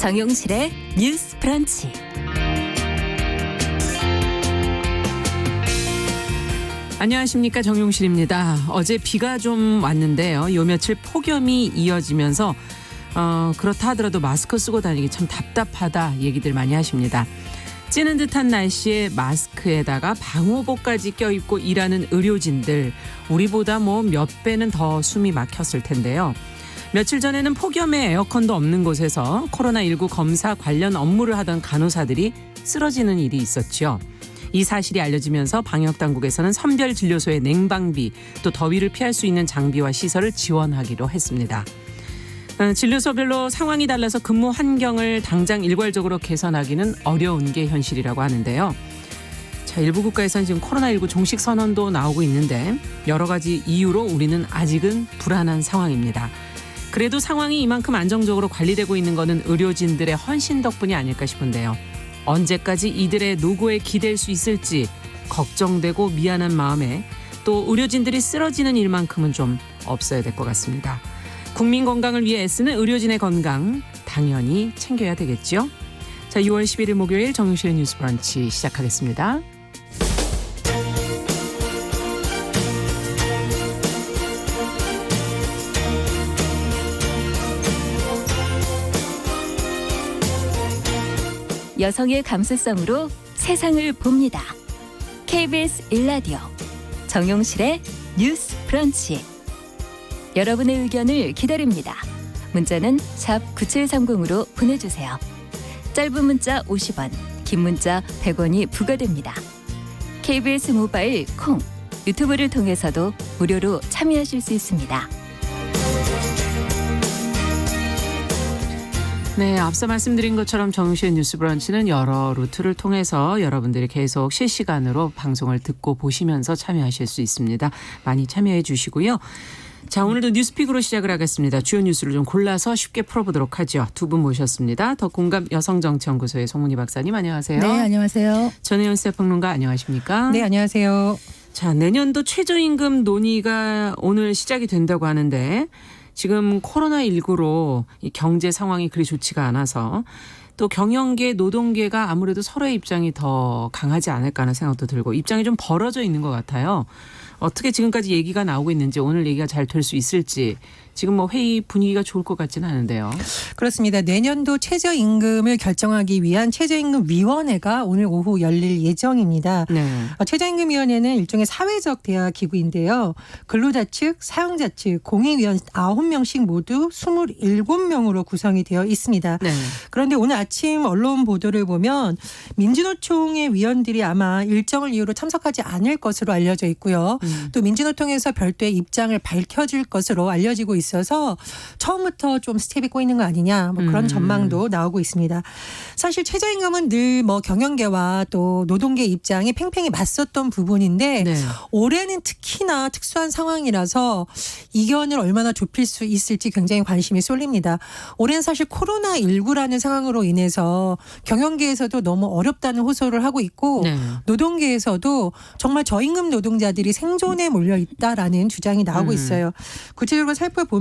정용실의 뉴스 브런치. 안녕하십니까, 정용실입니다. 어제 비가 좀 왔는데요. 요 며칠 폭염이 이어지면서 그렇다 하더라도 마스크 쓰고 다니기 참 답답하다 얘기들 많이 하십니다. 찌는 듯한 날씨에 마스크에다가 방호복까지 껴입고 일하는 의료진들, 우리보다 몇 배는 더 숨이 막혔을 텐데요. 며칠 전에는 폭염에 에어컨도 없는 곳에서 코로나19 검사 관련 업무를 하던 간호사들이 쓰러지는 일이 있었죠. 이 사실이 알려지면서 방역당국에서는 선별진료소의 냉방비, 또 더위를 피할 수 있는 장비와 시설을 지원하기로 했습니다. 진료소별로 상황이 달라서 근무 환경을 당장 일괄적으로 개선하기는 어려운 게 현실이라고 하는데요. 일부 국가에서는 지금 코로나19 종식 선언도 나오고 있는데 여러 가지 이유로 우리는 아직은 불안한 상황입니다. 그래도 상황이 이만큼 안정적으로 관리되고 있는 것은 의료진들의 헌신 덕분이 아닐까 싶은데요. 언제까지 이들의 노고에 기댈 수 있을지 걱정되고 미안한 마음에 또 의료진들이 쓰러지는 일만큼은 좀 없어야 될 것 같습니다. 국민 건강을 위해 애쓰는 의료진의 건강 당연히 챙겨야 되겠죠. 6월 11일 목요일 정용실의 뉴스 브런치 시작하겠습니다. 여성의 감수성으로 세상을 봅니다. KBS 1라디오 정용실의 뉴스 브런치. 여러분의 의견을 기다립니다. 문자는 샵 9730으로 보내주세요. 짧은 문자 50원, 긴 문자 100원이 부과됩니다. KBS 모바일 콩, 유튜브를 통해서도 무료로 참여하실 수 있습니다. 네, 앞서 말씀드린 것처럼 정용실의 뉴스 브런치는 여러 루트를 통해서 여러분들이 계속 실시간으로 방송을 듣고 보시면서 참여하실 수 있습니다. 많이 참여해 주시고요. 자, 오늘도 뉴스픽으로 시작을 하겠습니다. 주요 뉴스를 좀 골라서 쉽게 풀어보도록 하죠. 두 분 모셨습니다. 더 공감 여성정치연구소의 송문희 박사님, 안녕하세요. 네, 안녕하세요. 전혜연 시사평론가, 안녕하십니까? 네, 안녕하세요. 자, 내년도 최저임금 논의가 오늘 시작이 된다고 하는데 지금 코로나19로 이 경제 상황이 그리 좋지가 않아서 또 경영계, 노동계가 아무래도 서로의 입장이 더 강하지 않을까 하는 생각도 들고 입장이 좀 벌어져 있는 것 같아요. 어떻게 지금까지 얘기가 나오고 있는지, 오늘 얘기가 잘 될 수 있을지 지금 회의 분위기가 좋을 것 같지는 않은데요. 그렇습니다. 내년도 최저임금을 결정하기 위한 최저임금위원회가 오늘 오후 열릴 예정입니다. 네. 최저임금위원회는 일종의 사회적 대화 기구인데요. 근로자 측, 사용자 측, 공익위원 9명씩 모두 27명으로 구성이 되어 있습니다. 네. 그런데 오늘 아침 언론 보도를 보면 민주노총의 위원들이 아마 일정을 이유로 참석하지 않을 것으로 알려져 있고요. 또 민주노총에서 별도의 입장을 밝혀줄 것으로 알려지고 있어서 처음부터 좀 스텝이 꼬이는 거 아니냐, 그런 전망도 나오고 있습니다. 사실 최저임금은 늘 경영계와 또 노동계 입장이 팽팽히 맞섰던 부분인데 네. 올해는 특히나 특수한 상황이라서 이견을 얼마나 좁힐 수 있을지 굉장히 관심이 쏠립니다. 올해는 사실 코로나19라는 상황으로 인해서 경영계에서도 너무 어렵다는 호소를 하고 있고 네. 노동계에서도 정말 저임금 노동자들이 생존에 몰려 있다라는 주장이 나오고 있어요. 구체적으로 살펴보면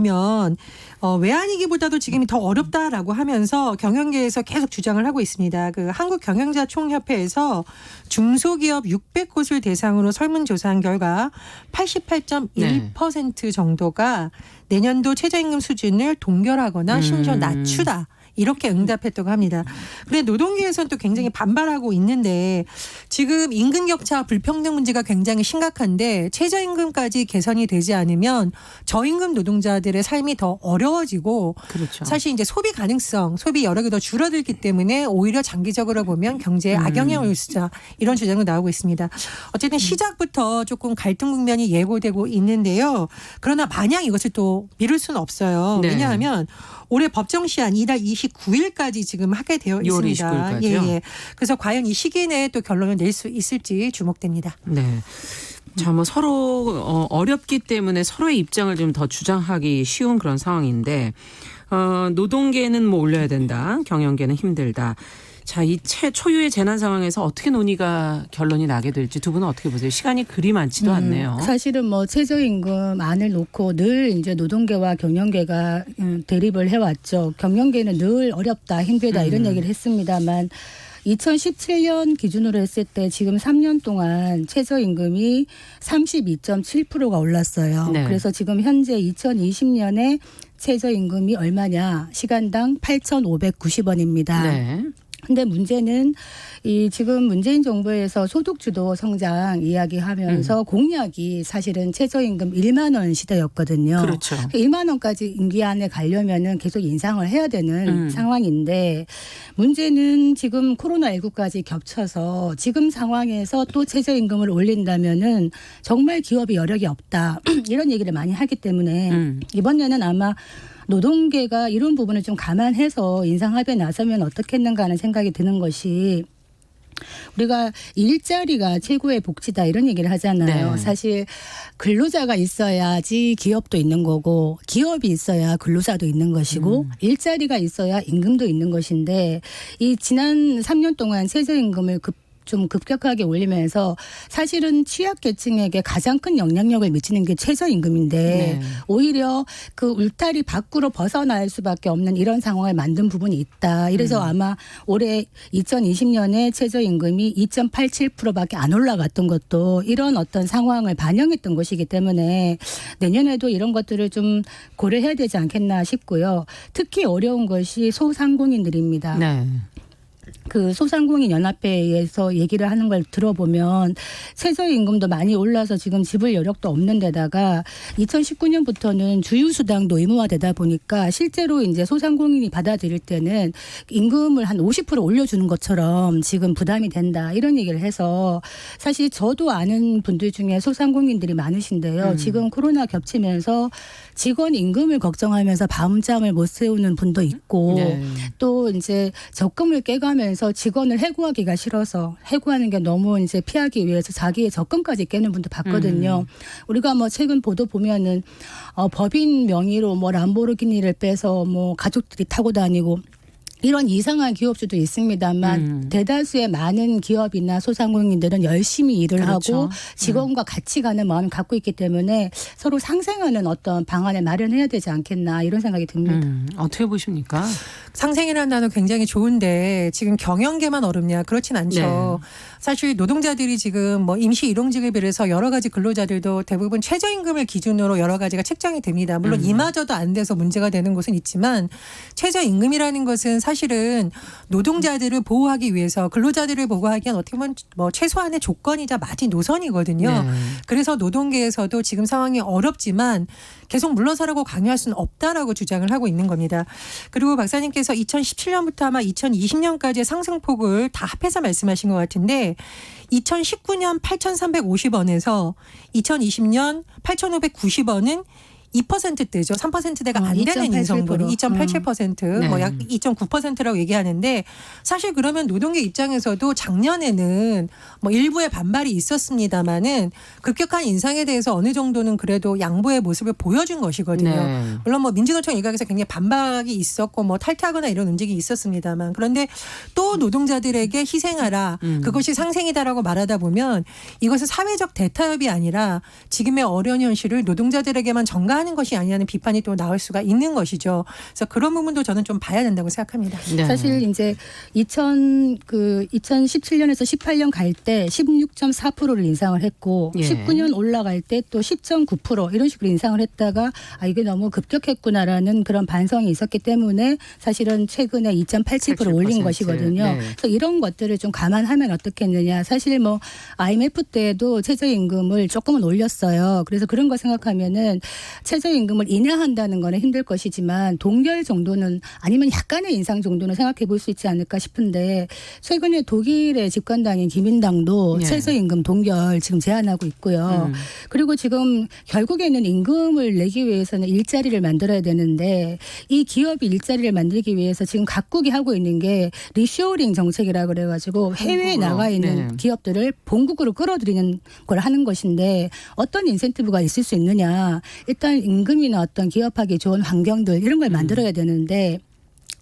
외환위기보다도 지금이 더 어렵다라고 하면서 경영계에서 계속 주장을 하고 있습니다. 그 한국경영자총협회에서 중소기업 600곳을 대상으로 설문조사한 결과 88.1% 정도가 내년도 최저임금 수준을 동결하거나 심지어 낮추다, 이렇게 응답했다고 합니다. 그런데 노동계에서는 또 굉장히 반발하고 있는데 지금 임금 격차 불평등 문제가 굉장히 심각한데 최저임금까지 개선이 되지 않으면 저임금 노동자들의 삶이 더 어려워지고, 그렇죠. 사실 이제 소비 가능성, 소비 여력이 더 줄어들기 때문에 오히려 장기적으로 보면 경제에 악영향을 올 수 있다, 이런 주장도 나오고 있습니다. 어쨌든 시작부터 조금 갈등 국면이 예고되고 있는데요. 그러나 마냥 이것을 또 미룰 수는 없어요. 네. 왜냐하면 올해 법정 시한 이달 29일까지 지금 하게 되어 6월 있습니다. 29일까지요? 예. 그래서 과연 이 시기 내에 또 결론을 낼 수 있을지 주목됩니다. 네. 자, 서로 어렵기 때문에 서로의 입장을 좀 더 주장하기 쉬운 그런 상황인데 노동계는 올려야 된다, 경영계는 힘들다. 자, 이 초유의 재난 상황에서 어떻게 논의가 결론이 나게 될지 두 분은 어떻게 보세요? 시간이 그리 많지도 않네요. 사실은 뭐 최저임금 안을 놓고 늘 이제 노동계와 경영계가 대립을 해왔죠. 경영계는 늘 어렵다, 힘들다 이런 얘기를 했습니다만 2017년 기준으로 했을 때 지금 3년 동안 최저임금이 32.7%가 올랐어요. 네. 그래서 지금 현재 2020년에 최저임금이 얼마냐? 시간당 8,590원입니다. 네. 근데 문제는 이 지금 문재인 정부에서 소득주도 성장 이야기하면서 공약이 사실은 최저임금 1만 원 시대였거든요. 그렇죠. 1만 원까지 임기 안에 가려면은 계속 인상을 해야 되는 상황인데 문제는 지금 코로나19까지 겹쳐서 지금 상황에서 또 최저임금을 올린다면은 정말 기업이 여력이 없다. 이런 얘기를 많이 하기 때문에 이번에는 아마 노동계가 이런 부분을 좀 감안해서 인상합의에 나서면 어떻겠는가 하는 생각이 드는 것이 우리가 일자리가 최고의 복지다 이런 얘기를 하잖아요. 네. 사실 근로자가 있어야지 기업도 있는 거고 기업이 있어야 근로자도 있는 것이고 일자리가 있어야 임금도 있는 것인데 이 지난 3년 동안 최저임금을 좀 급격하게 올리면서 사실은 취약계층에게 가장 큰 영향력을 미치는 게 최저임금인데 네. 오히려 그 울타리 밖으로 벗어날 수밖에 없는 이런 상황을 만든 부분이 있다. 이래서 아마 올해 2020년에 최저임금이 2.87%밖에 안 올라갔던 것도 이런 어떤 상황을 반영했던 것이기 때문에 내년에도 이런 것들을 좀 고려해야 되지 않겠나 싶고요. 특히 어려운 것이 소상공인들입니다. 네. 그 소상공인 연합회에서 얘기를 하는 걸 들어보면 최저임금도 많이 올라서 지금 지불 여력도 없는 데다가 2019년부터는 주휴수당도 의무화되다 보니까 실제로 이제 소상공인이 받아들일 때는 임금을 한 50% 올려주는 것처럼 지금 부담이 된다 이런 얘기를 해서 사실 저도 아는 분들 중에 소상공인들이 많으신데요. 지금 코로나 겹치면서 직원 임금을 걱정하면서 밤잠을 못 세우는 분도 있고 네. 또 이제 적금을 깨가면서 직원을 해고하기가 싫어서 해고하는 게 너무 이제 피하기 위해서 자기의 적금까지 깨는 분도 봤거든요. 우리가 뭐 최근 보도 보면은 법인 명의로 뭐 람보르기니를 빼서 뭐 가족들이 타고 다니고 이런 이상한 기업주도 있습니다만 대다수의 많은 기업이나 소상공인들은 열심히 일을 그렇죠. 하고 직원과 같이 가는 마음을 갖고 있기 때문에 서로 상생하는 어떤 방안을 마련해야 되지 않겠나 이런 생각이 듭니다. 어떻게 보십니까? 상생이라는 단어 굉장히 좋은데 지금 경영계만 어렵냐 그렇진 않죠. 네. 사실 노동자들이 지금 뭐 임시 일용직을 비롯해서 여러 가지 근로자들도 대부분 최저임금을 기준으로 여러 가지가 책정이 됩니다. 물론 이마저도 안 돼서 문제가 되는 곳은 있지만 최저임금이라는 것은 사실은 노동자들을 보호하기 위해서 근로자들을 보호하기 위한 어떻게 보면 뭐 최소한의 조건이자 마지노선이거든요. 네. 그래서 노동계에서도 지금 상황이 어렵지만 계속 물러서라고 강요할 수는 없다라고 주장을 하고 있는 겁니다. 그리고 박사님께서 2017년부터 아마 2020년까지의 상승폭을 다 합해서 말씀하신 것 같은데 2019년 8,350원에서 2020년 8,590원은 2%대죠. 3%대가 안 되는 2.87%. 인상분이 2.87%, 네. 뭐 약 2.9%라고 얘기하는데 사실 그러면 노동계 입장에서도 작년에는 뭐 일부의 반발이 있었습니다만은 급격한 인상에 대해서 어느 정도는 그래도 양보의 모습을 보여준 것이거든요. 네. 물론 뭐 민주노총 일각에서 굉장히 반박이 있었고 뭐 탈퇴하거나 이런 움직임이 있었습니다만 그런데 또 노동자들에게 희생하라 그것이 상생이다라고 말하다 보면 이것은 사회적 대타협이 아니라 지금의 어려운 현실을 노동자들에게만 전가하는 것이 아니라는 비판이 또 나올 수가 있는 것이죠. 그래서 그런 부분도 저는 좀 봐야 된다고 생각합니다. 네. 사실 이제 2017년에서 18년 갈 때 16.4%를 인상을 했고 예. 19년 올라갈 때 또 10.9% 이런 식으로 인상을 했다가 이게 너무 급격했구나라는 그런 반성이 있었기 때문에 사실은 최근에 2.87% 올린 87%. 것이거든요. 네. 그래서 이런 것들을 좀 감안하면 어떻겠느냐. 사실 뭐 IMF 때도 최저임금을 조금은 올렸어요. 그래서 그런 거 생각하면은 최저임금을 인하한다는 거는 힘들 것이지만 동결 정도는 아니면 약간의 인상 정도는 생각해 볼 수 있지 않을까 싶은데 최근에 독일의 집권당인 기민당도 예. 최저임금 동결 지금 제안하고 있고요. 그리고 지금 결국에는 임금을 내기 위해서는 일자리를 만들어야 되는데 이 기업이 일자리를 만들기 위해서 지금 각국이 하고 있는 게 리쇼어링 정책이라고 그래가지고 해외에 본국으로. 나가 있는 네. 기업들을 본국으로 끌어들이는 걸 하는 것인데 어떤 인센티브가 있을 수 있느냐. 일단 임금이나 어떤 기업하기 좋은 환경들 이런 걸 만들어야 되는데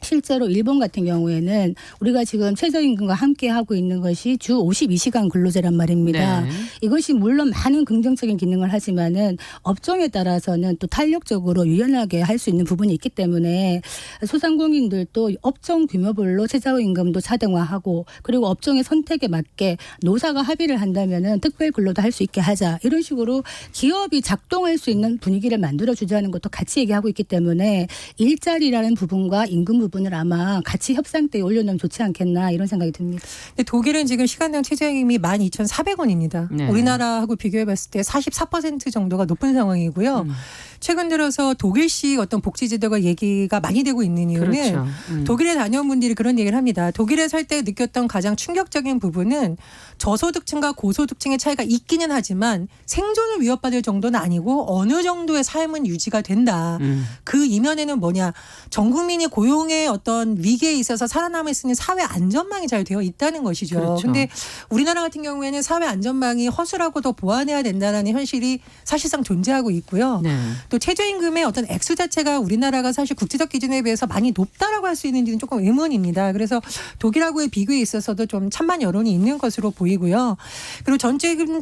실제로 일본 같은 경우에는 우리가 지금 최저임금과 함께 하고 있는 것이 주 52시간 근로제란 말입니다. 네. 이것이 물론 많은 긍정적인 기능을 하지만은 업종에 따라서는 또 탄력적으로 유연하게 할 수 있는 부분이 있기 때문에 소상공인들도 업종 규모별로 최저임금도 차등화하고 그리고 업종의 선택에 맞게 노사가 합의를 한다면은 특별 근로도 할 수 있게 하자 이런 식으로 기업이 작동할 수 있는 분위기를 만들어 주자는 것도 같이 얘기하고 있기 때문에 일자리라는 부분과 임금 부분을 아마 같이 협상대에 올려놓으면 좋지 않겠나 이런 생각이 듭니다. 근데 독일은 지금 시간당 최저임금이 12,400원입니다. 네. 우리나라하고 비교해봤을 때 44% 정도가 높은 상황이고요. 최근 들어서 독일식 어떤 복지제도가 얘기가 많이 되고 있는 이유는 그렇죠. 독일에 다녀온 분들이 그런 얘기를 합니다. 독일에 살 때 느꼈던 가장 충격적인 부분은 저소득층과 고소득층의 차이가 있기는 하지만 생존을 위협받을 정도는 아니고 어느 정도의 삶은 유지가 된다. 그 이면에는 뭐냐. 전 국민이 고용의 어떤 위기에 있어서 살아남을 수 있는 사회 안전망이 잘 되어 있다는 것이죠. 그렇죠. 근데 우리나라 같은 경우에는 사회 안전망이 허술하고 더 보완해야 된다는 현실이 사실상 존재하고 있고요. 네. 또 최저임금의 어떤 액수 자체가 우리나라가 사실 국제적 기준에 비해서 많이 높다라고 할 수 있는지는 조금 의문입니다. 그래서 독일하고의 비교에 있어서도 좀 찬반 여론이 있는 것으로 보이고요. 그리고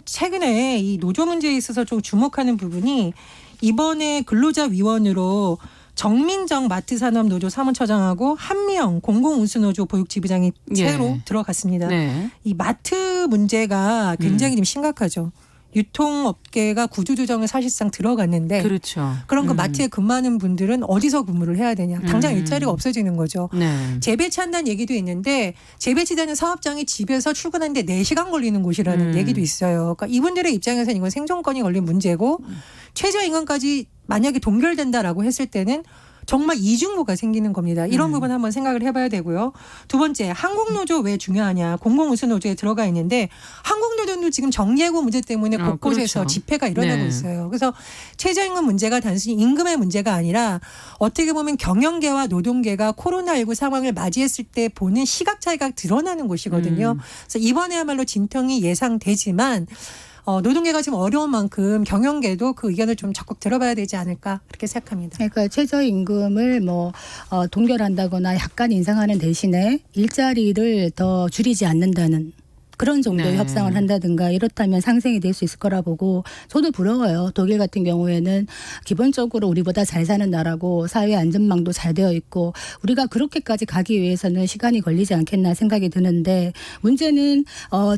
최근에 이 노조 문제에 있어서 좀 주목하는 부분이 이번에 근로자위원으로 정민정 마트산업노조 사무처장하고 한미영 공공운수노조 보육지부장이 새로 예. 들어갔습니다. 네. 이 마트 문제가 굉장히 좀 심각하죠. 유통업계가 구조조정을 사실상 들어갔는데 그렇죠. 그런 그 마트에 근무하는 분들은 어디서 근무를 해야 되냐. 당장 일자리가 없어지는 거죠. 네. 재배치한다는 얘기도 있는데 재배치되는 사업장이 집에서 출근하는데 4시간 걸리는 곳이라는 얘기도 있어요. 그러니까 이분들의 입장에서는 이건 생존권이 걸린 문제고 최저임금까지 만약에 동결된다라고 했을 때는 정말 이중고가 생기는 겁니다. 이런 부분 한번 생각을 해봐야 되고요. 두 번째, 한국노조 왜 중요하냐. 공공운수노조에 들어가 있는데 한국노조도 지금 정리해고 문제 때문에 곳곳에서 그렇죠. 집회가 일어나고 네. 있어요. 그래서 최저임금 문제가 단순히 임금의 문제가 아니라 어떻게 보면 경영계와 노동계가 코로나19 상황을 맞이했을 때 보는 시각 차이가 드러나는 곳이거든요. 그래서 이번에야말로 진통이 예상되지만 노동계가 지금 어려운 만큼 경영계도 그 의견을 좀 적극 들어봐야 되지 않을까 그렇게 생각합니다. 그러니까 최저임금을 동결한다거나 약간 인상하는 대신에 일자리를 더 줄이지 않는다는 그런 정도의 네. 협상을 한다든가 이렇다면 상생이 될 수 있을 거라 보고 저도 부러워요. 독일 같은 경우에는 기본적으로 우리보다 잘 사는 나라고 사회 안전망도 잘 되어 있고 우리가 그렇게까지 가기 위해서는 시간이 걸리지 않겠나 생각이 드는데 문제는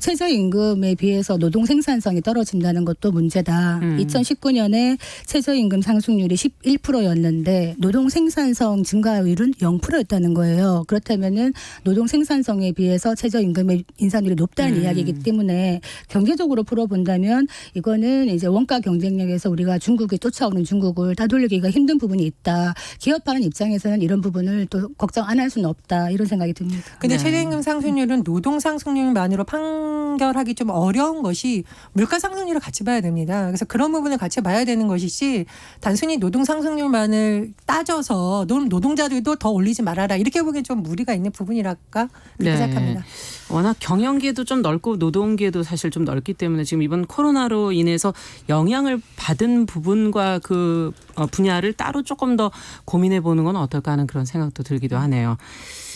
최저임금에 비해서 노동 생산성이 떨어진다는 것도 문제다. 2019년에 최저임금 상승률이 11%였는데 노동 생산성 증가율은 0%였다는 거예요. 그렇다면은 노동 생산성에 비해서 최저임금의 인상률이 높다는 이야기이기 때문에 경제적으로 풀어본다면 이거는 이제 원가 경쟁력에서 우리가 중국에 쫓아오는 중국을 따돌리기가 힘든 부분이 있다. 기업하는 입장에서는 이런 부분을 또 걱정 안 할 수는 없다. 이런 생각이 듭니다. 근데 네. 최저임금 상승률은 노동 상승률만으로 판결하기 좀 어려운 것이 물가 상승률을 같이 봐야 됩니다. 그래서 그런 부분을 같이 봐야 되는 것이지 단순히 노동 상승률만을 따져서 노동자들도 더 올리지 말아라 이렇게 보기엔 좀 무리가 있는 부분이랄까 그렇게 네. 생각합니다. 워낙 경영계도 좀 넓고 노동계도 사실 좀 넓기 때문에 지금 이번 코로나로 인해서 영향을 받은 부분과 그 분야를 따로 조금 더 고민해 보는 건 어떨까 하는 그런 생각도 들기도 하네요.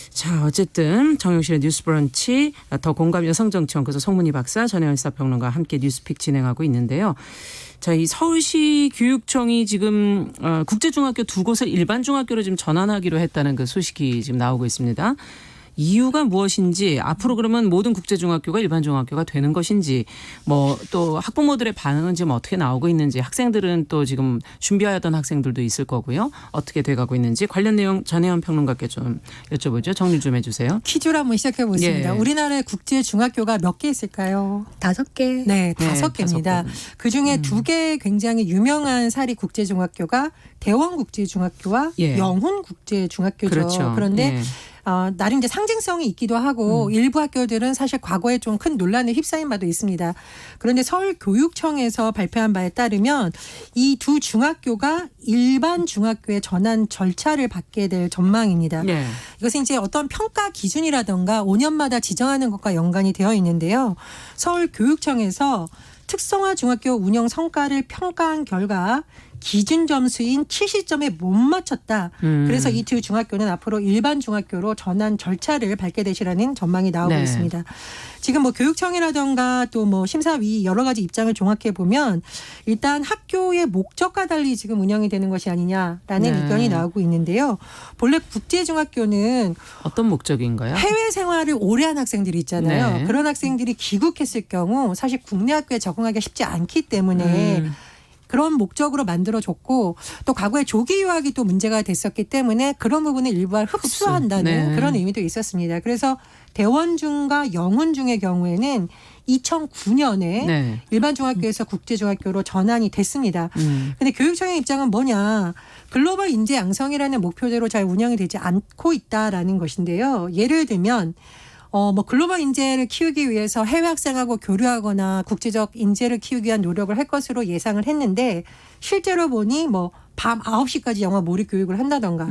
자, 어쨌든 정용실의 뉴스 브런치 더 공감 여성정치연구소 송문희 박사 전혜원 시사평론가와 함께 뉴스픽 진행하고 있는데요. 자, 이 서울시 교육청이 지금 국제중학교 2곳을 일반중학교로 지금 전환하기로 했다는 그 소식이 지금 나오고 있습니다. 이유가 무엇인지 앞으로 그러면 모든 국제중학교가 일반중학교가 되는 것인지 뭐 또 학부모들의 반응은 지금 어떻게 나오고 있는지 학생들은 또 지금 준비하였던 학생들도 있을 거고요. 어떻게 돼가고 있는지 관련 내용 전혜원 평론가께 좀 여쭤보죠. 정리 좀 해주세요. 퀴즈로 한번 시작해 보겠습니다. 예. 우리나라의 국제중학교가 몇 개 있을까요? 5개. 네, 네, 5개입니다. 5개. 그중에 2개 굉장히 유명한 사립 국제중학교가 대원국제중학교와 예. 영훈국제중학교죠. 그렇죠. 그런데 예. 나름 이제 상징성이 있기도 하고 일부 학교들은 사실 과거에 좀 큰 논란에 휩싸인 바도 있습니다. 그런데 서울교육청에서 발표한 바에 따르면 이 두 중학교가 일반 중학교의 전환 절차를 받게 될 전망입니다. 네. 이것은 이제 어떤 평가 기준이라든가 5년마다 지정하는 것과 연관이 되어 있는데요. 서울교육청에서 특성화 중학교 운영 성과를 평가한 결과 기준 점수인 70점에 못 맞췄다. 그래서 이 두 중학교는 앞으로 일반 중학교로 전환 절차를 밟게 되시라는 전망이 나오고 네. 있습니다. 지금 뭐 교육청이라던가 또 뭐 심사위 여러 가지 입장을 종합해 보면 일단 학교의 목적과 달리 지금 운영이 되는 것이 아니냐라는 네. 의견이 나오고 있는데요. 본래 국제중학교는 어떤 목적인가요? 해외 생활을 오래 한 학생들이 있잖아요. 네. 그런 학생들이 귀국했을 경우 사실 국내 학교에 적응하기가 쉽지 않기 때문에 그런 목적으로 만들어졌고 또 과거에 조기 유학이 또 문제가 됐었기 때문에 그런 부분을 일부 흡수한다는 네. 그런 의미도 있었습니다. 그래서 대원중과 영훈중의 경우에는 2009년에 네. 일반 중학교에서 국제중학교로 전환이 됐습니다. 음. 근데 교육청의 입장은 뭐냐. 글로벌 인재 양성이라는 목표대로 잘 운영이 되지 않고 있다라는 것인데요. 예를 들면 뭐 글로벌 인재를 키우기 위해서 해외 학생하고 교류하거나 국제적 인재를 키우기 위한 노력을 할 것으로 예상을 했는데 실제로 보니 뭐 밤 9시까지 영어 몰입 교육을 한다던가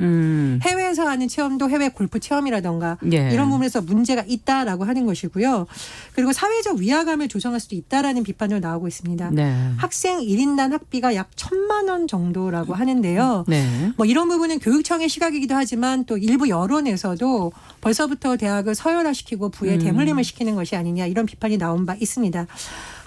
해외에서 하는 체험도 해외 골프 체험이라던가 예. 이런 부분에서 문제가 있다라고 하는 것이고요. 그리고 사회적 위화감을 조성할 수도 있다라는 비판도 나오고 있습니다. 네. 학생 1인당 학비가 약 1,000만 원 정도라고 하는데요. 네. 뭐 이런 부분은 교육청의 시각이기도 하지만 또 일부 여론에서도 벌써부터 대학을 서열화시키고 부에 대물림을 시키는 것이 아니냐 이런 비판이 나온 바 있습니다.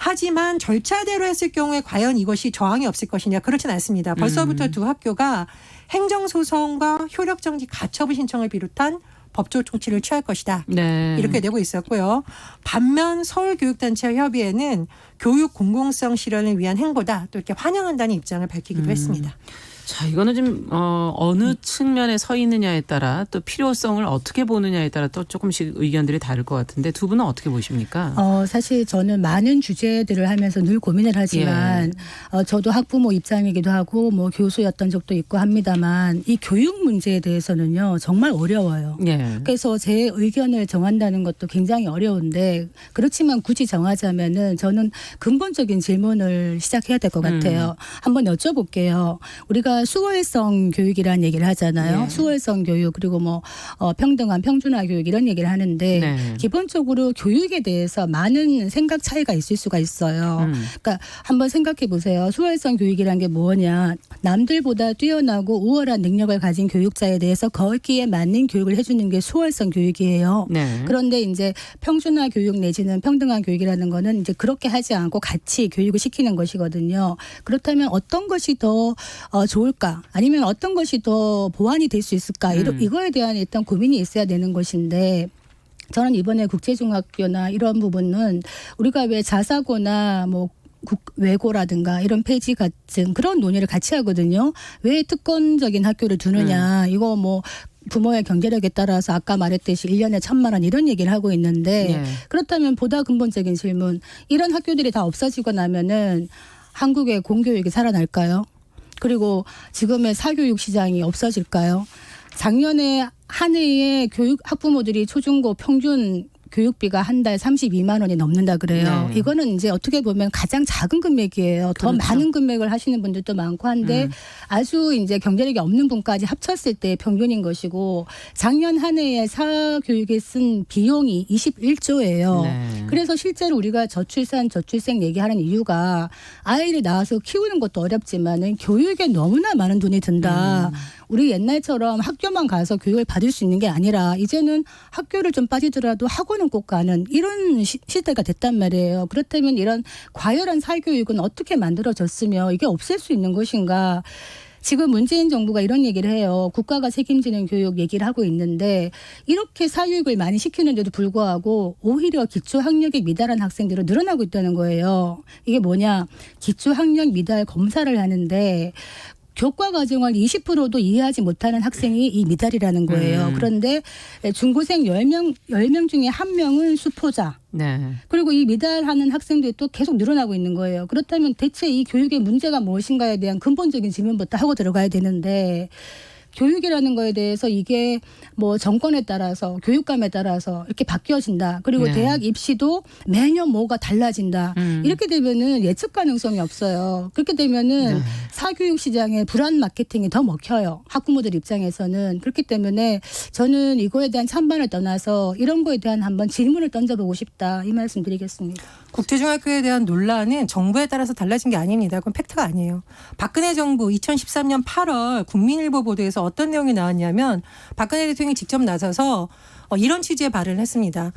하지만 절차대로 했을 경우에 과연 이것이 저항이 없을 것이냐 그렇진 않습니다. 벌써부터 두 학교가 행정소송과 효력정지 가처분 신청을 비롯한 법적 조치를 취할 것이다. 네. 이렇게 되고 있었고요. 반면 서울교육단체 협의회는 교육 공공성 실현을 위한 행보다 또 이렇게 환영한다는 입장을 밝히기도 했습니다. 자, 이거는 지금 어느 측면에 서 있느냐에 따라 또 필요성을 어떻게 보느냐에 따라 또 조금씩 의견들이 다를 것 같은데 두 분은 어떻게 보십니까? 사실 저는 많은 주제들을 하면서 늘 고민을 하지만 저도 학부모 입장이기도 하고 뭐 교수였던 적도 있고 합니다만 이 교육 문제에 대해서는요 정말 어려워요. 예. 그래서 제 의견을 정한다는 것도 굉장히 어려운데 그렇지만 굳이 정하자면은 저는 근본적인 질문을 시작해야 될 것 같아요. 한번 여쭤볼게요. 우리가 수월성 교육이라는 얘기를 하잖아요. 네. 수월성 교육 그리고 뭐 평등한 평준화 교육 이런 얘기를 하는데 네. 기본적으로 교육에 대해서 많은 생각 차이가 있을 수가 있어요. 그러니까 한번 생각해 보세요. 수월성 교육이란 게 뭐냐. 남들보다 뛰어나고 우월한 능력을 가진 교육자에 대해서 거기에 맞는 교육을 해주는 게 수월성 교육이에요. 네. 그런데 이제 평준화 교육 내지는 평등한 교육이라는 거는 이제 그렇게 하지 않고 같이 교육을 시키는 것이거든요. 그렇다면 어떤 것이 더 좋을까? 아니면 어떤 것이 더 보완이 될 수 있을까? 이거에 대한 일단 고민이 있어야 되는 것인데 저는 이번에 국제중학교나 이런 부분은 우리가 왜 자사고나 뭐 외고라든가 이런 폐지 같은 그런 논의를 같이 하거든요. 왜 특권적인 학교를 두느냐. 이거 뭐 부모의 경제력에 따라서 아까 말했듯이 1년에 1,000만 원 이런 얘기를 하고 있는데 예. 그렇다면 보다 근본적인 질문. 이런 학교들이 다 없어지고 나면은 한국의 공교육이 살아날까요? 그리고 지금의 사교육 시장이 없어질까요? 작년에 한 해에 학부모들이 초중고 평균 교육비가 한 달 32만 원이 넘는다 그래요. 네. 이거는 이제 어떻게 보면 가장 작은 금액이에요. 더 그렇죠. 많은 금액을 하시는 분들도 많고 한데 아주 이제 경제력이 없는 분까지 합쳤을 때 평균인 것이고 작년 한 해에 사교육에 쓴 비용이 21조예요. 네. 그래서 실제로 우리가 저출산 저출생 얘기하는 이유가 아이를 낳아서 키우는 것도 어렵지만은 교육에 너무나 많은 돈이 든다. 우리 옛날처럼 학교만 가서 교육을 받을 수 있는 게 아니라 이제는 학교를 좀 빠지더라도 학원은 꼭 가는 이런 시대가 됐단 말이에요. 그렇다면 이런 과열한 사교육은 어떻게 만들어졌으며 이게 없앨 수 있는 것인가. 지금 문재인 정부가 이런 얘기를 해요. 국가가 책임지는 교육 얘기를 하고 있는데 이렇게 사교육을 많이 시키는데도 불구하고 오히려 기초학력이 미달한 학생들은 늘어나고 있다는 거예요. 이게 뭐냐. 기초학력 미달 검사를 하는데 교과 과정을 20%도 이해하지 못하는 학생이 이 미달이라는 거예요. 그런데 중고생 10명 중에 1명은 수포자. 네. 그리고 이 미달하는 학생들이 또 계속 늘어나고 있는 거예요. 그렇다면 대체 이 교육의 문제가 무엇인가에 대한 근본적인 질문부터 하고 들어가야 되는데 교육이라는 거에 대해서 이게 뭐 정권에 따라서 교육감에 따라서 이렇게 바뀌어진다. 그리고 네. 대학 입시도 매년 뭐가 달라진다. 이렇게 되면은 예측 가능성이 없어요. 그렇게 되면은 네. 사교육 시장에 불안 마케팅이 더 먹혀요. 학부모들 입장에서는. 그렇기 때문에 저는 이거에 대한 찬반을 떠나서 이런 거에 대한 한번 질문을 던져보고 싶다. 이 말씀 드리겠습니다. 국제중학교에 대한 논란은 정부에 따라서 달라진 게 아닙니다. 그건 팩트가 아니에요. 박근혜 정부 2013년 8월 국민일보 보도에서 어떤 내용이 나왔냐면 박근혜 대통령이 직접 나서서 이런 취지의 발언을 했습니다.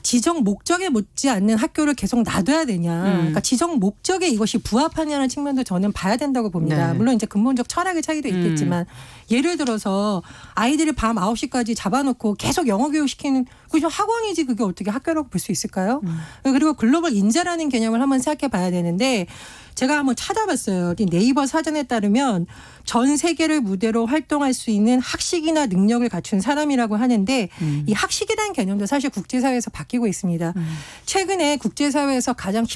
지정 목적에 못지않는 학교를 계속 놔둬야 되냐. 그러니까 지정 목적에 이것이 부합하냐는 측면도 저는 봐야 된다고 봅니다. 네. 물론 이제 근본적 철학의 차이도 있겠지만 예를 들어서 아이들을 밤 9시까지 잡아놓고 계속 영어 교육 시키는 그게 학원이지 그게 어떻게 학교라고 볼 수 있을까요? 그리고 글로벌 인재라는 개념을 한번 생각해 봐야 되는데 제가 한번 찾아봤어요. 네이버 사전에 따르면 전 세계를 무대로 활동할 수 있는 학식이나 능력을 갖춘 사람이라고 하는데 이 학식이라는 개념도 사실 국제사회에서 바뀌고 있습니다. 최근에 국제사회에서 가장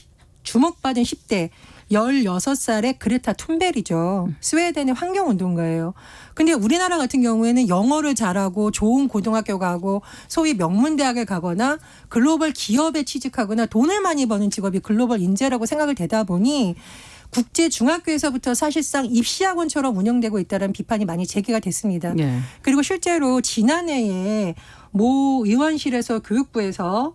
주목받은 10대 16살의 그레타 툰베리죠. 스웨덴의 환경운동가예요. 근데 우리나라 같은 경우에는 영어를 잘하고 좋은 고등학교 가고 소위 명문대학을 가거나 글로벌 기업에 취직하거나 돈을 많이 버는 직업이 글로벌 인재라고 생각을 되다 보니 국제중학교에서부터 사실상 입시학원처럼 운영되고 있다는 비판이 많이 제기가 됐습니다. 네. 그리고 실제로 지난해에 모 의원실에서 교육부로부터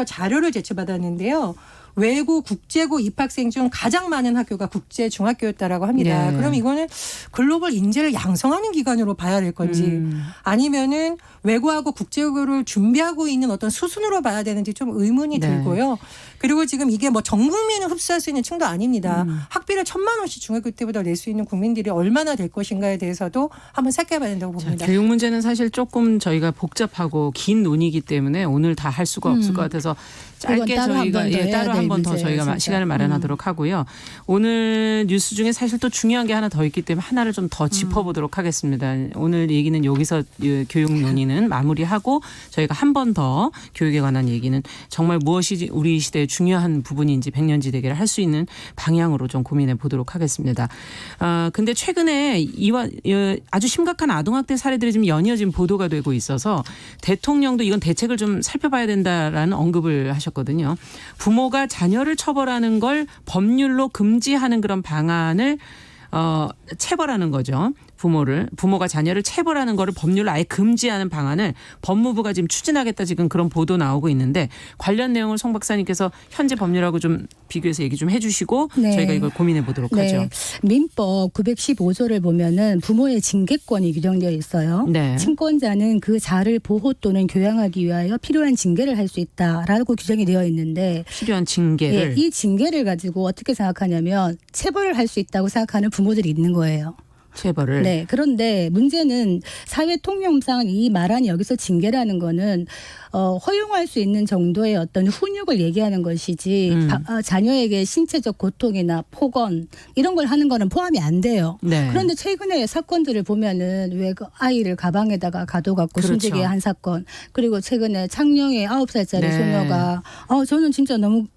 자료를 제출받았는데요. 외고 국제고 입학생 중 가장 많은 학교가 국제중학교였다라고 합니다. 네. 그럼 이거는 글로벌 인재를 양성하는 기관으로 봐야 될 건지 아니면은 외고하고 국제고를 준비하고 있는 어떤 수순으로 봐야 되는지 좀 의문이 네. 들고요. 그리고 지금 이게 뭐 전 국민을 흡수할 수 있는 층도 아닙니다. 학비를 1,000만 원씩 중학교 때보다 낼 수 있는 국민들이 얼마나 될 것인가에 대해서도 한번 생각해봐야 된다고 봅니다. 교육 문제는 사실 조금 저희가 복잡하고 긴 논의이기 때문에 오늘 다 할 수가 없을 것 같아서 짧게 따로 저희가 한번 더 따로 해야 한 번 더 될 저희가 문제예요, 시간을 마련하도록 하고요. 오늘 뉴스 중에 사실 또 중요한 게 하나 더 있기 때문에 하나를 좀 더 짚어보도록 하겠습니다. 오늘 얘기는 여기서 교육 논의는 마무리하고 저희가 한 번 더 교육에 관한 얘기는 정말 무엇이 우리 시대의 중요한 부분인지 백년지대계를 할 수 있는 방향으로 좀 고민해 보도록 하겠습니다. 근데 최근에 아주 심각한 아동학대 사례들이 지금 연이어 지금 보도가 되고 있어서 대통령도 이건 대책을 좀 살펴봐야 된다라는 언급을 하셨거든요. 부모가 자녀를 처벌하는 걸 법률로 금지하는 그런 방안을 체벌하는 거죠. 부모가 자녀를 체벌하는 거를 법률로 아예 금지하는 방안을 법무부가 지금 추진하겠다 지금 그런 보도 나오고 있는데 관련 내용을 송 박사님께서 현재 법률하고 좀 비교해서 얘기 좀 해주시고 네. 저희가 이걸 고민해 보도록 하죠. 민법 915조를 보면은 부모의 징계권이 규정되어 있어요. 네. 친권자는 그 자를 보호 또는 교양하기 위하여 필요한 징계를 할 수 있다라고 규정이 되어 있는데 필요한 징계를. 이 징계를 가지고 어떻게 생각하냐면 체벌을 할 수 있다고 생각하는 부모들이 있는 거예요. 체벌을. 네. 그런데 문제는 사회 통념상 이 말하는 여기서 징계라는 거는 허용할 수 있는 정도의 어떤 훈육을 얘기하는 것이지 자녀에게 신체적 고통이나 폭언 이런 걸 하는 거는 포함이 안 돼요. 네. 그런데 최근에 사건들을 보면은 왜 그 아이를 가방에다가 가둬갖고 그렇죠. 숨지게 한 사건 그리고 최근에 창녕의 9살짜리 네. 소녀가 저는 진짜 너무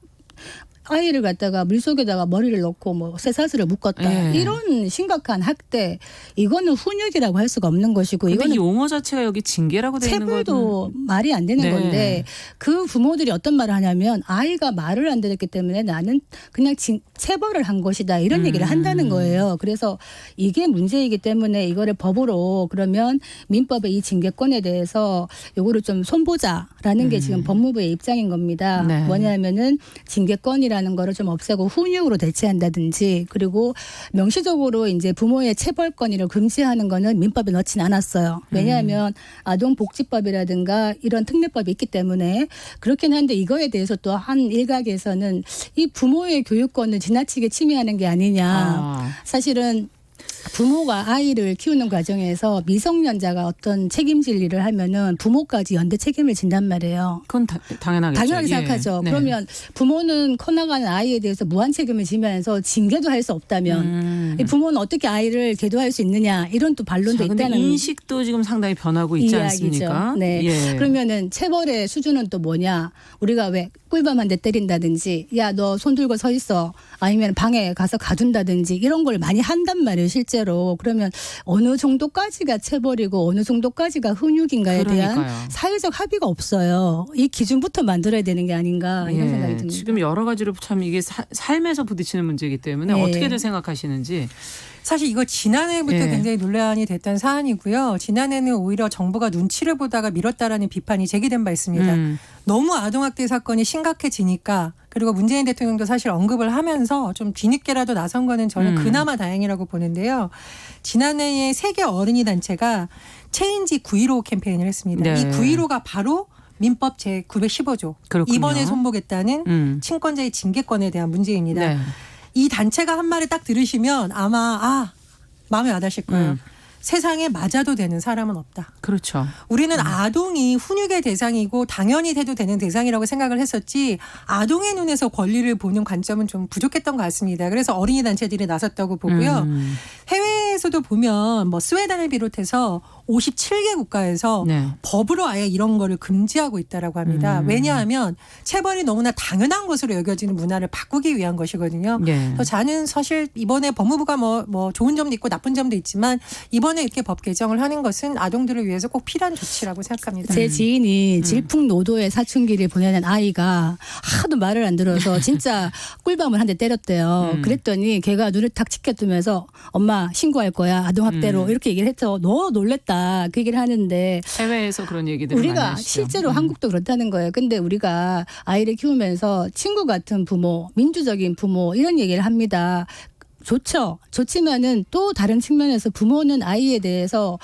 아이를 갖다가 물속에다가 머리를 넣고 뭐 쇠사슬을 묶었다. 네. 이런 심각한 학대. 이거는 훈육이라고 할 수가 없는 것이고 근데 이거는 용어 자체가 여기 징계라고 되어 있는 체벌도 말이 안 되는 네. 건데 그 부모들이 어떤 말을 하냐면 아이가 말을 안 들었기 때문에 나는 그냥 체벌을 한 것이다. 이런 얘기를 한다는 거예요. 그래서 이게 문제이기 때문에 이거를 법으로 그러면 민법의 이 징계권에 대해서 요거를 좀 손보자라는 게 지금 법무부의 입장인 겁니다. 네. 뭐냐면은 징계권이라는 거를 좀 없애고 훈육으로 대체한다든지 그리고 명시적으로 이제 부모의 체벌권을 금지하는 거는 민법에 넣지는 않았어요. 왜냐하면 아동복지법이라든가 이런 특례법이 있기 때문에 그렇긴 한데 이거에 대해서 또 한 일각에서는 이 부모의 교육권을 지나치게 침해하는 게 아니냐. 사실은 부모가 아이를 키우는 과정에서 미성년자가 어떤 책임질 일을 하면은 부모까지 연대 책임을 진단 말이에요. 그건 당연하겠죠. 당연하게 예. 생각하죠. 네. 그러면 부모는 커나가는 아이에 대해서 무한 책임을 지면서 징계도 할 수 없다면 이 부모는 어떻게 아이를 계도할 수 있느냐 이런 또 반론도 자, 근데 있다는 인식도 지금 상당히 변하고 있지 이야기죠. 않습니까? 네. 예. 그러면은 체벌의 수준은 또 뭐냐? 우리가 왜 꿀밤 한 대 때린다든지, 야 너 손 들고 서 있어, 아니면 방에 가서 가둔다든지 이런 걸 많이 한단 말이에요, 실제로. 그러면 어느 정도까지가 체벌이고 어느 정도까지가 훈육인가에 대한 그러니까요. 사회적 합의가 없어요. 이 기준부터 만들어야 되는 게 아닌가 이런 예. 생각이 듭니다. 지금 여러 가지로 참 이게 삶에서 부딪히는 문제이기 때문에 네. 어떻게들 생각하시는지. 사실 이거 지난해부터 예. 굉장히 논란이 됐던 사안이고요. 지난해는 오히려 정부가 눈치를 보다가 미뤘다라는 비판이 제기된 바 있습니다. 너무 아동학대 사건이 심각해지니까 그리고 문재인 대통령도 사실 언급을 하면서 좀 뒤늦게라도 나선 거는 저는 그나마 다행이라고 보는데요. 지난해에 세계 어린이 단체가 체인지 9.15 캠페인을 했습니다. 네. 이 9.15가 바로 민법 제915조 그렇군요. 이번에 손보겠다는 친권자의 징계권에 대한 문제입니다. 네. 이 단체가 한 말을 딱 들으시면 아마 마음에 와닿으실 거예요. 세상에 맞아도 되는 사람은 없다. 그렇죠. 우리는 아동이 훈육의 대상이고 당연히 돼도 되는 대상이라고 생각을 했었지 아동의 눈에서 권리를 보는 관점은 좀 부족했던 것 같습니다. 그래서 어린이 단체들이 나섰다고 보고요. 해외에서도 보면 뭐 스웨덴을 비롯해서 57개 국가에서 네. 법으로 아예 이런 거를 금지하고 있다라고 합니다. 왜냐하면 체벌이 너무나 당연한 것으로 여겨지는 문화를 바꾸기 위한 것이거든요. 네. 그래서 저는 사실 이번에 법무부가 뭐 좋은 점도 있고 나쁜 점도 있지만 이번에 이렇게 법 개정을 하는 것은 아동들을 위해서 꼭 필요한 조치라고 생각합니다. 제 지인이 질풍노도의 사춘기를 보내는 아이가 하도 말을 안 들어서 진짜 꿀밤을 한 대 때렸대요. 그랬더니 걔가 눈을 탁 치켜뜨면서 엄마 신고할 거야 아동학대로 이렇게 얘기를 했죠. 너 놀랬다 그 얘기를 하는데 해외에서 그런 얘기들을 많이 우리가 하시죠. 실제로 한국도 그렇다는 거예요. 근데 우리가 아이를 키우면서 친구 같은 부모, 민주적인 부모 이런 얘기를 합니다. 좋죠. 좋지만은 또 다른 측면에서 부모는 아이에 대해서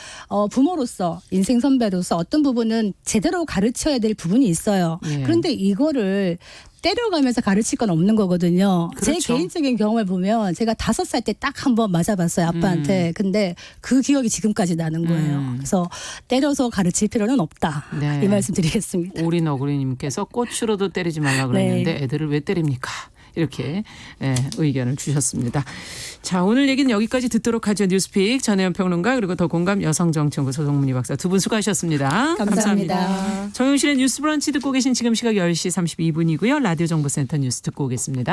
부모로서 인생 선배로서 어떤 부분은 제대로 가르쳐야 될 부분이 있어요. 예. 그런데 이거를 때려가면서 가르칠 건 없는 거거든요. 그렇죠. 제 개인적인 경험을 보면 제가 5살 때 딱 한 번 맞아봤어요. 아빠한테. 근데 그 기억이 지금까지 나는 거예요. 그래서 때려서 가르칠 필요는 없다. 네. 이 말씀 드리겠습니다. 오리너구리님께서 꽃으로도 때리지 말라 그랬는데 애들을 왜 때립니까? 이렇게 의견을 주셨습니다. 자, 오늘 얘기는 여기까지 듣도록 하죠. 뉴스픽 전혜연 평론가 그리고 더 공감 여성정치연구 소송문희 박사 두 분 수고하셨습니다. 감사합니다. 정용실의 뉴스 브런치 듣고 계신 지금 시각 10시 32분이고요. 라디오 정보센터 뉴스 듣고 오겠습니다.